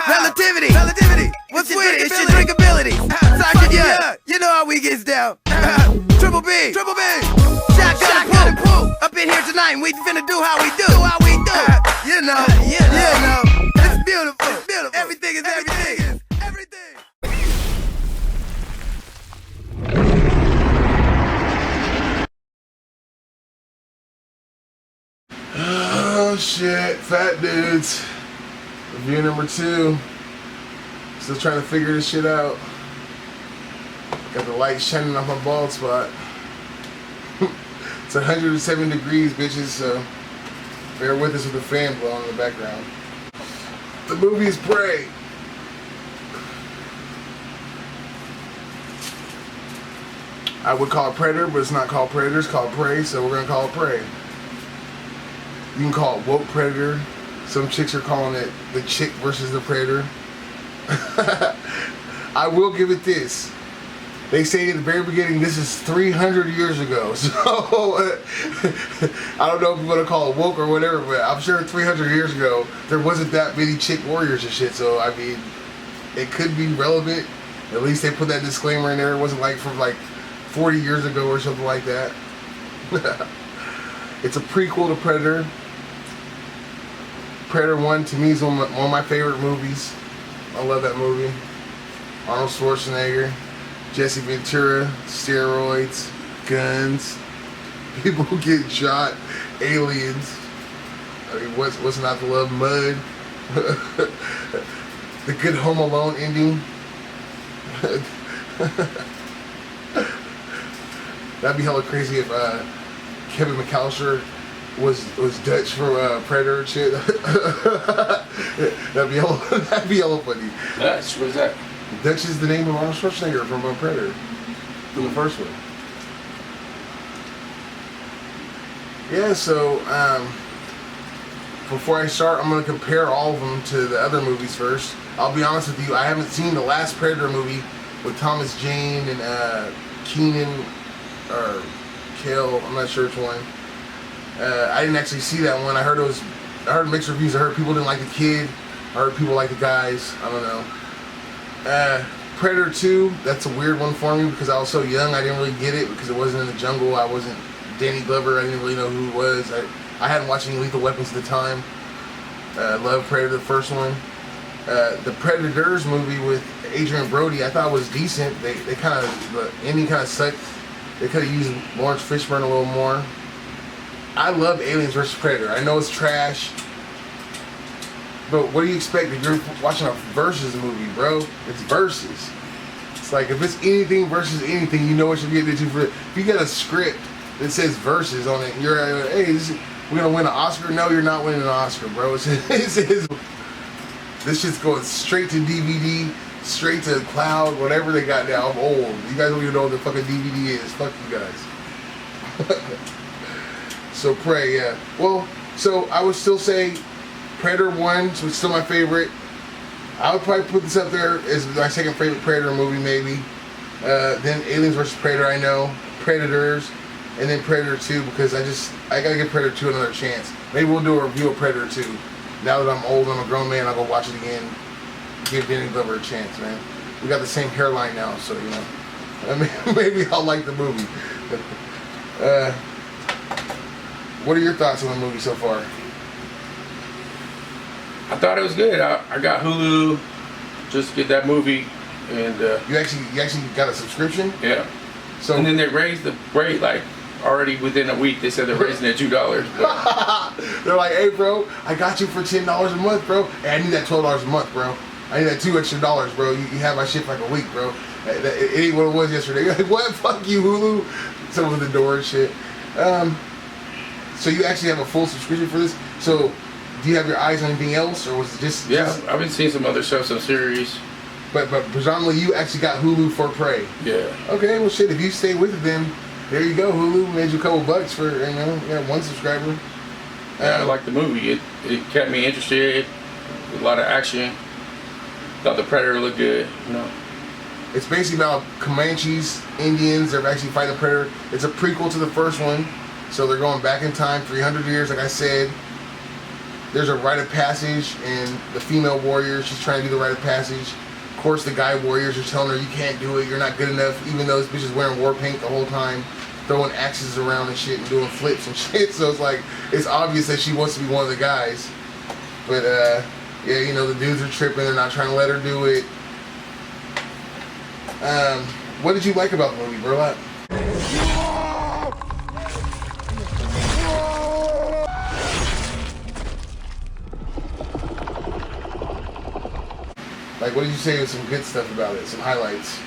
Relativity. What's with it? It's your drinkability. Sergeant, yeah, you know how we gets down. Triple B. Shotgun and poop. Up in here tonight, and we finna do how we do. You know. It's beautiful. Everything is everything. Oh shit, fat dudes. Review number 2. Still trying to figure this shit out. Got the light shining off my bald spot. It's 107 degrees, bitches, so bear with us with the fan blowing in the background. The movie is Prey. I would call it Predator, but it's not called Predator, it's called Prey, so we're gonna call it Prey. You can call it woke Predator. Some chicks are calling it the chick versus the Predator. I will give it this. They say at the very beginning, this is 300 years ago. So, I don't know if you want to call it woke or whatever, but I'm sure 300 years ago, there wasn't that many chick warriors and shit. So, I mean, it could be relevant. At least they put that disclaimer in there. It wasn't like from like 40 years ago or something like that. It's a prequel to Predator. Predator 1 to me is one of my favorite movies. I love that movie. Arnold Schwarzenegger, Jesse Ventura, steroids, guns, people getting shot, aliens. I mean, what's not to love? Mud. The good Home Alone ending. That'd be hella crazy if Kevin McAllister was Dutch for Predator and shit. That'd be hella funny. Dutch? What's that? Dutch is the name of Arnold Schwarzenegger from Predator, from the first one. Yeah, so before I start, I'm gonna compare all of them to the other movies first. I'll be honest with you, I haven't seen the last Predator movie with Thomas Jane and Keenan or Kale. I'm not sure which one. I didn't actually see that one. I heard mixed reviews. I heard people didn't like the kid. I heard people like the guys. I don't know. Predator 2, that's a weird one for me because I was so young. I didn't really get it because it wasn't in the jungle. I wasn't Danny Glover. I didn't really know who he was. I hadn't watched any Lethal Weapons at the time. I loved Predator, the first one. The Predators movie with Adrian Brody, I thought was decent. The ending kind of sucked. They could have used Lawrence Fishburne a little more. I love Aliens vs. Predator. I know it's trash, but what do you expect if you're watching a versus movie, bro? It's versus. It's like if it's anything versus anything, you know what you're getting into. If you got a script that says versus on it, you're like, hey, we're gonna win an Oscar. No, you're not winning an Oscar, bro. This shit's going straight to DVD, straight to cloud, whatever they got now. I'm old. You guys don't even know what the fucking DVD is. Fuck you guys. So Prey, yeah. Well, so I would still say Predator 1 was still my favorite. I would probably put this up there as my second favorite Predator movie, maybe. Then Aliens vs. Predator, I know. Predators, and then Predator 2 because I gotta give Predator 2 another chance. Maybe we'll do a review of Predator 2. Now that I'm old, I'm a grown man, I'll go watch it again. Give Danny Glover a chance, man. We got the same hairline now, so you know. I mean, maybe I'll like the movie. What are your thoughts on the movie so far? I thought it was good. I got Hulu just to get that movie, and you actually got a subscription? Yeah. So and then they raised the rate like already within a week. They said they're raising it $2. They're like, hey, bro, I got you for $10 a month, bro. Hey, I need that $12 a month, bro. I need that $2 extra, bro. You have my shit for like a week, bro. It ain't what it was yesterday. You're like, what? Fuck you, Hulu. Someone at the door and shit. So you actually have a full subscription for this? So do you have your eyes on anything else, or was it just? Yeah, I've been seeing some other stuff, some series. But predominantly you actually got Hulu for Prey. Yeah. Okay, well shit, if you stay with it, then there you go. Hulu made you a couple bucks for one subscriber. Yeah, I like the movie. It kept me interested. A lot of action. Thought the Predator looked good. It's basically about Comanches, Indians. They're actually fighting the Predator. It's a prequel to the first one. So they're going back in time, 300 years, like I said. there's a rite of passage, and the female warrior, she's trying to do the rite of passage. Of course, the guy warriors are telling her, you can't do it, you're not good enough, even though this bitch is wearing war paint the whole time, throwing axes around and shit and doing flips and shit. So it's like, it's obvious that she wants to be one of the guys. But, yeah, you know, the dudes are tripping, they're not trying to let her do it. What did you like about the movie, Burlap? Like, what did you say was some good stuff about it? Some highlights?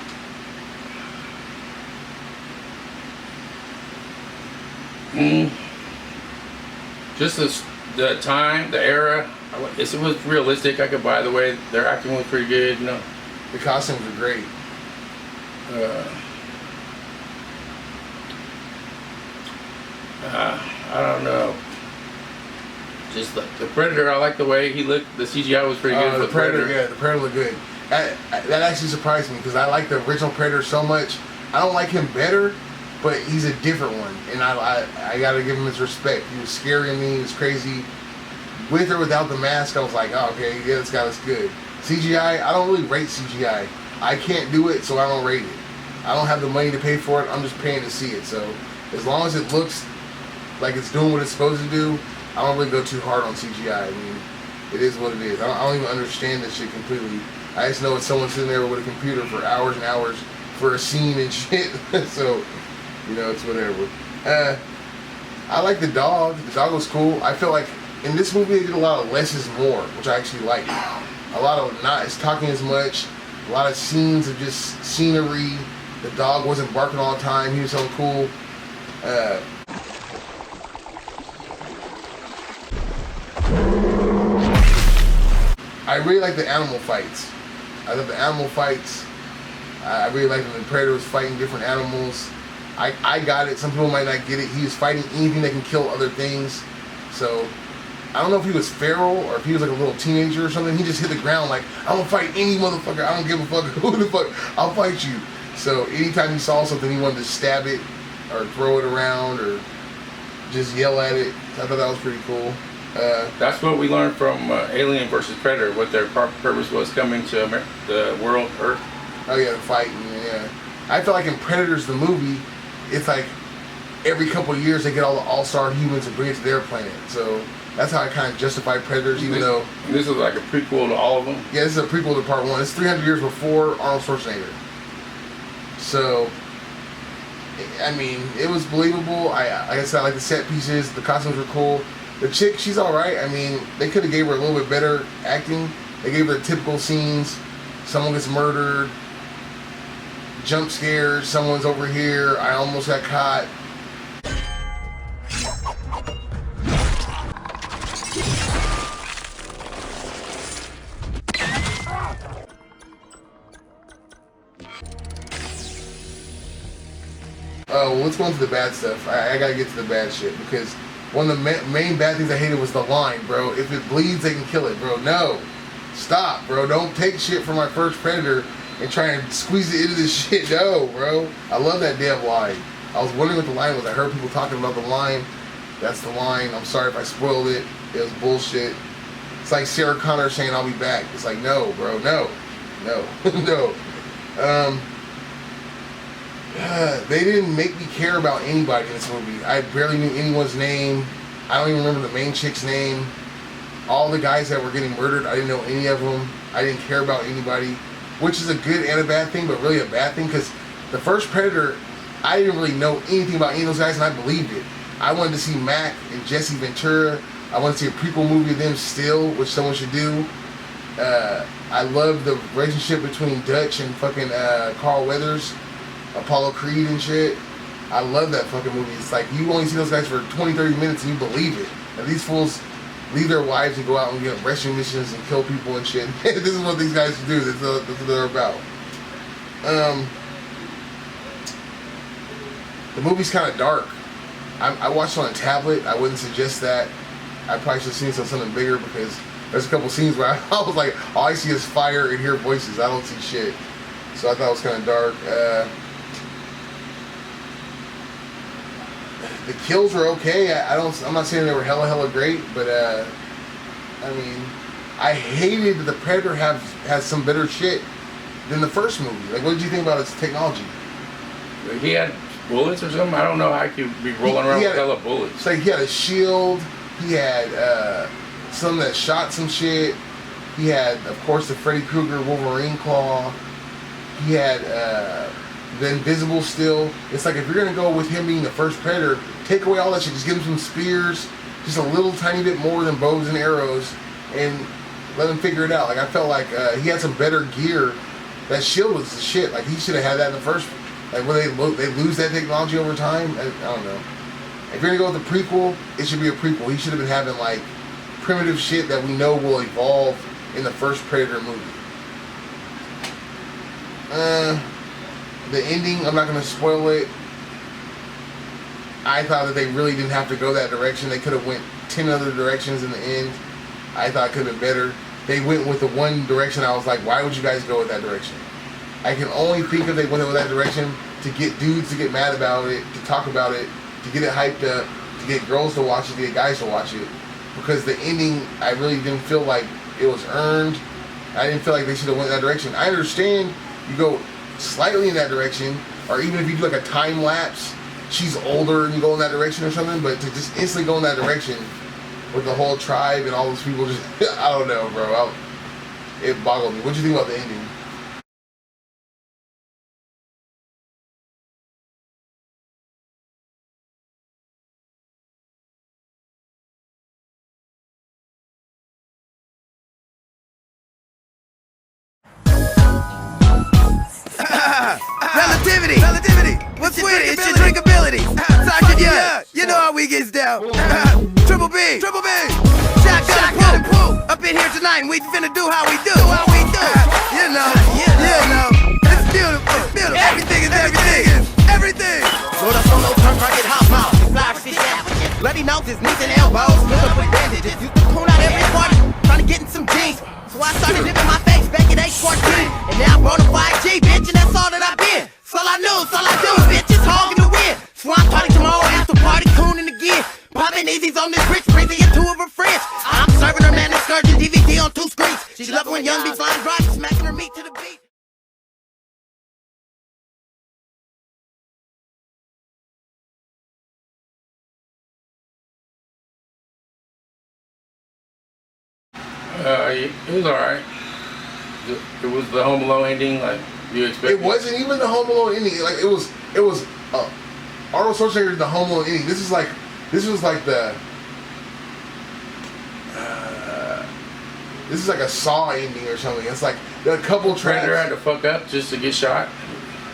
Just the time, the era. It was realistic. I could buy the way their acting was pretty good. You know, The costumes were great. I don't know. Just the Predator, I like the way he looked. The CGI was pretty good. The Predator, yeah, the Predator looked good. That actually surprised me because I like the original Predator so much. I don't like him better, but he's a different one, and I gotta give him his respect. He was scaring me. He was crazy. With or without the mask, I was like, oh, okay, yeah, this guy looks good. CGI, I don't really rate CGI. I can't do it, so I don't rate it. I don't have the money to pay for it. I'm just paying to see it. So as long as it looks like it's doing what it's supposed to do, I don't really go too hard on CGI. I mean, it is what it is. I don't even understand this shit completely. I just know it's someone sitting there with a computer for hours and hours for a scene and shit. So, you know, it's whatever. I like the dog. The dog was cool. I feel like in this movie they did a lot of less is more, which I actually like. A lot of not talking as much. A lot of scenes of just scenery. The dog wasn't barking all the time. He was so cool. I really like the animal fights. I love the animal fights. I really like when the Predator was fighting different animals. I got it. Some people might not get it. He was fighting anything that can kill other things. So I don't know if he was feral or if he was like a little teenager or something. He just hit the ground like, I'm gonna fight any motherfucker. I don't give a fuck who the fuck. I'll fight you. So anytime he saw something, he wanted to stab it or throw it around or just yell at it. So I thought that was pretty cool. That's what we learned from Alien versus Predator. What their purpose was coming to the world, Earth. Oh yeah, the fighting. Yeah, I feel like in Predators the movie, it's like every couple of years they get all the all-star humans and bring it to their planet. So that's how I kind of justify Predators, even though this is like a prequel to all of them. Yeah, this is a prequel to Part 1. It's 300 years before Arnold Schwarzenegger. So, I mean, it was believable. Like I said, I like the set pieces. The costumes were cool. The chick, she's all right. I mean, they could have gave her a little bit better acting. They gave her the typical scenes. Someone gets murdered. Jump scares. Someone's over here. I almost got caught. Oh, well, let's go into the bad stuff. I gotta get to the bad shit because one of the main bad things I hated was the line, bro. If it bleeds, they can kill it, bro. No. Stop, bro. Don't take shit from my first Predator and try and squeeze it into this shit. No, bro. I love that damn line. I was wondering what the line was. I heard people talking about the line. That's the line. I'm sorry if I spoiled it. It was bullshit. It's like Sarah Connor saying, I'll be back. It's like, no, bro. No. No. No. They didn't make me care about anybody in this movie. I barely knew anyone's name. I don't even remember the main chick's name. All the guys that were getting murdered, I didn't know any of them. I didn't care about anybody, which is a good and a bad thing, but really a bad thing because the first Predator, I didn't really know anything about any of those guys, and I believed it. I wanted to see Mac and Jesse Ventura. I wanted to see a prequel movie of them still, which someone should do. I love the relationship between Dutch and fucking Carl Weathers. Apollo Creed and shit. I love that fucking movie. It's like you only see those guys for 20-30 minutes and you believe it. And these fools leave their wives and go out and get rescue missions and kill people and shit. This is what these guys do. That's what they're about. The movie's kind of dark. I watched it on a tablet. I wouldn't suggest that. I probably should have seen something bigger because there's a couple scenes where I was like, all I see is fire and hear voices. I don't see shit. So I thought it was kind of dark. The kills were okay. I'm not saying they were hella great, but I mean, I hated that the Predator has some better shit than the first movie. Like, what did you think about its technology? He had bullets or something. I don't know how he could be rolling around with hella bullets. It's like he had a shield. He had some that shot some shit. He had, of course, the Freddy Krueger Wolverine claw. He had the invisible still. It's like if you're gonna go with him being the first Predator, take away all that shit. Just give him some spears, just a little tiny bit more than bows and arrows, and let him figure it out. Like I felt like he had some better gear. That shield was the shit. Like he should have had that in the first. Like when they lose that technology over time. I don't know. If you're gonna go with the prequel, it should be a prequel. He should have been having like primitive shit that we know will evolve in the first Predator movie. The ending, I'm not gonna spoil it. I thought that they really didn't have to go that direction. They could have went 10 other directions in the end. I thought it could have been better. They went with the one direction. I was like, why would you guys go with that direction? I can only think if they went with that direction to get dudes to get mad about it, to talk about it, to get it hyped up, to get girls to watch it, to get guys to watch it. Because the ending, I really didn't feel like it was earned. I didn't feel like they should have went that direction. I understand you go slightly in that direction, or even if you do like a time lapse, she's older and you go in that direction or something, but to just instantly go in that direction with the whole tribe and all those people, just, I don't know, bro. It boggled me. What do you think about the ending? Relativity. What's with it? It's your drinkability. Sergeant Young, you know how we gets down. Triple B. Shotgun and pool. Up in here tonight, and we finna do how we do. You know. It's beautiful. Everything is everything. Load up on those turn-rugged hot mouth. Fly fish sandwiches. Bloody noses, knees and elbows. Look up with bandages. Used to coon out every party. Trying to get in some jeans. So I started dipping my face back at age 14. And now I'm bonafide G, bitch, and that's all that I've been. It's all I do, bitch, is hogging the wind. Swamp party tomorrow, after party, cooning again. Popping easies on this rich breezy and two of her friends. I'm serving her man excursion DVD on 2 screens. She love it when young be flying dry, smacking her meat to the beat. It was alright. It was the Home Alone ending, like you expected. It wasn't even the Home Alone ending. Like it was Arnold Schwarzenegger the Home Alone ending. This was like the this is like a Saw ending or something. It's like a couple traps. Predator had to fuck up just to get shot.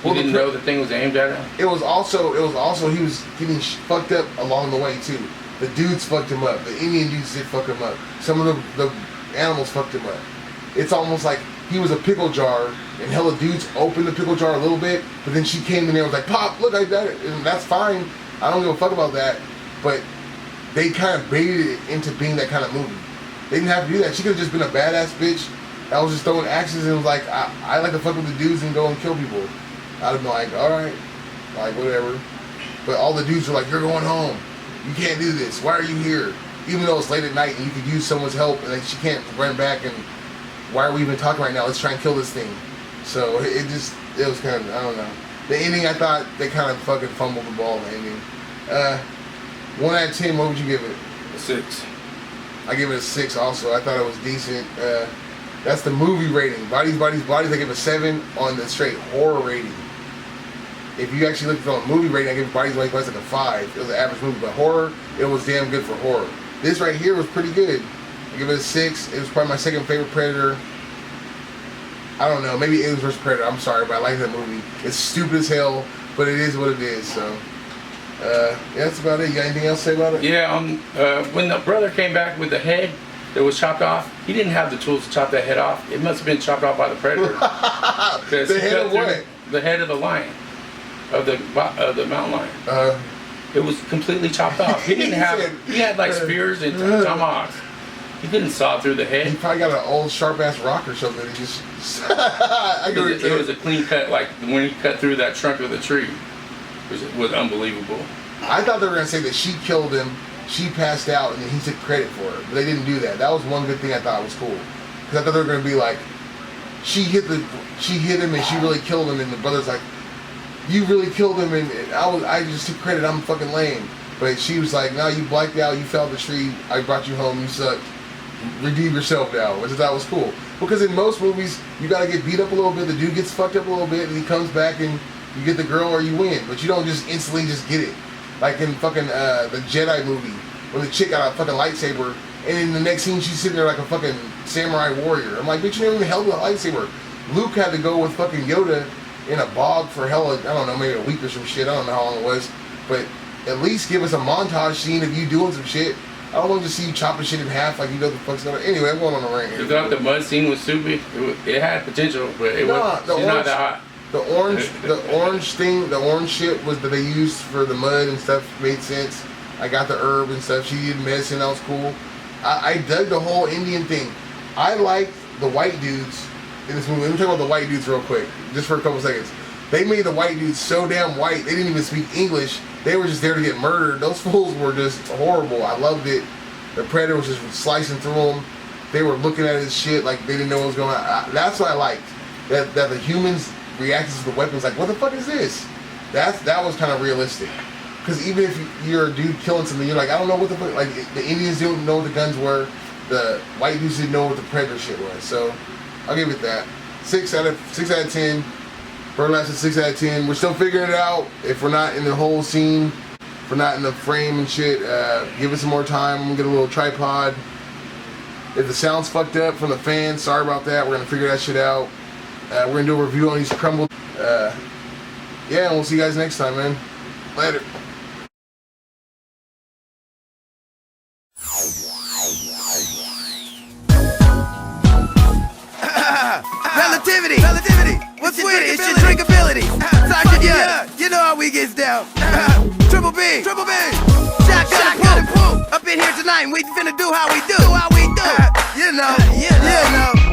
He didn't know the thing was aimed at him. It was also he was getting fucked up along the way too. The dudes fucked him up. The Indian dudes did fuck him up. Some of the animals fucked him up. It's almost like he was a pickle jar, and hella dudes opened the pickle jar a little bit, but then she came in there and was like, "Pop, look, I got it," and that's fine. I don't give a fuck about that. But they kind of baited it into being that kind of movie. They didn't have to do that. She could have just been a badass bitch that was just throwing axes and was like, I like to fuck with the dudes and go and kill people. I'd have been like, all right, like whatever. But all the dudes are like, you're going home. You can't do this. Why are you here? Even though it's late at night and you could use someone's help and she can't run back and why are we even talking right now? Let's try and kill this thing. So it was kind of, I don't know. The ending, I thought they kind of fucking fumbled the ball in the ending. 1 out of 10, what would you give it? A 6. I give it a 6 also. I thought it was decent. That's the movie rating. Bodies, I give a 7 on the straight horror rating. If you actually look at the movie rating, I give Bodies like a 5. It was an average movie, but horror, it was damn good for horror. This right here was pretty good. I give it a 6. It was probably my second favorite Predator. I don't know, maybe Aliens vs. Predator. I'm sorry, but I like that movie. It's stupid as hell, but it is what it is. So, yeah, that's about it. You got anything else to say about it? Yeah, when the brother came back with the head that was chopped off, he didn't have the tools to chop that head off. It must have been chopped off by the Predator. The head of what? The head of the lion, of the mountain lion. It was completely chopped off. He didn't have. He had like spears and tomahawks. He couldn't saw through the head. He probably got an old sharp ass rock or something. He just. It was a clean cut, like when he cut through that trunk of the tree. It was unbelievable. I thought they were gonna say that she killed him she passed out and then he took credit for it. But they didn't do that. That was one good thing I thought was cool. Because I thought they were going to be like, she hit him and she really killed him, and the brother's like, you really killed him, and I just took credit, I'm fucking lame. But she was like, no, you blacked out, you fell the tree, I brought you home, you sucked. Redeem yourself now, which I thought was cool. Because in most movies, you gotta get beat up a little bit, the dude gets fucked up a little bit, and he comes back and you get the girl or you win. But you don't just instantly just get it. Like in fucking the Jedi movie, when the chick got a fucking lightsaber, and in the next scene she's sitting there like a fucking samurai warrior. I'm like, bitch, you never even held a lightsaber. Luke had to go with fucking Yoda in a bog for hella, I don't know, maybe a week or some shit. I don't know how long it was. But at least give us a montage scene of you doing some shit. I don't want to just see you chopping shit in half like you know the fuck's going to. Anyway, I'm going on a rant here. You thought the mud scene was stupid? It had potential, but she's not that hot. The orange shit was that they used for the mud and stuff made sense. I got the herb and stuff. She did medicine, that was cool. I dug the whole Indian thing. I liked the white dudes in this movie. Let me talk about the white dudes real quick, just for a couple seconds. They made the white dudes so damn white, they didn't even speak English. They were just there to get murdered. Those fools were just horrible. I loved it. The Predator was just slicing through them. They were looking at his shit like they didn't know what was going on. That's what I liked. That the humans reacted to the weapons like, what the fuck is this? That was kind of realistic. Because even if you're a dude killing something, you're like, I don't know what the fuck. Like, the Indians didn't know what the guns were. The white dudes didn't know what the Predator shit was. So, I'll give it that. 6 out of 10. Burlap's a 6 out of 10. We're still figuring it out. If we're not in the whole scene, if we're not in the frame and shit, give it some more time. I'm gonna get a little tripod. If the sound's fucked up from the fans, sorry about that. We're gonna figure that shit out. We're gonna do a review on these crumbled. Yeah, and we'll see you guys next time, man. Later. Relativity. What's with it? It's your drinkability. Sergeant, yeah, you know how we gets down. Triple B. Shotgun and poop. Up in here tonight, we finna do how we do. You know.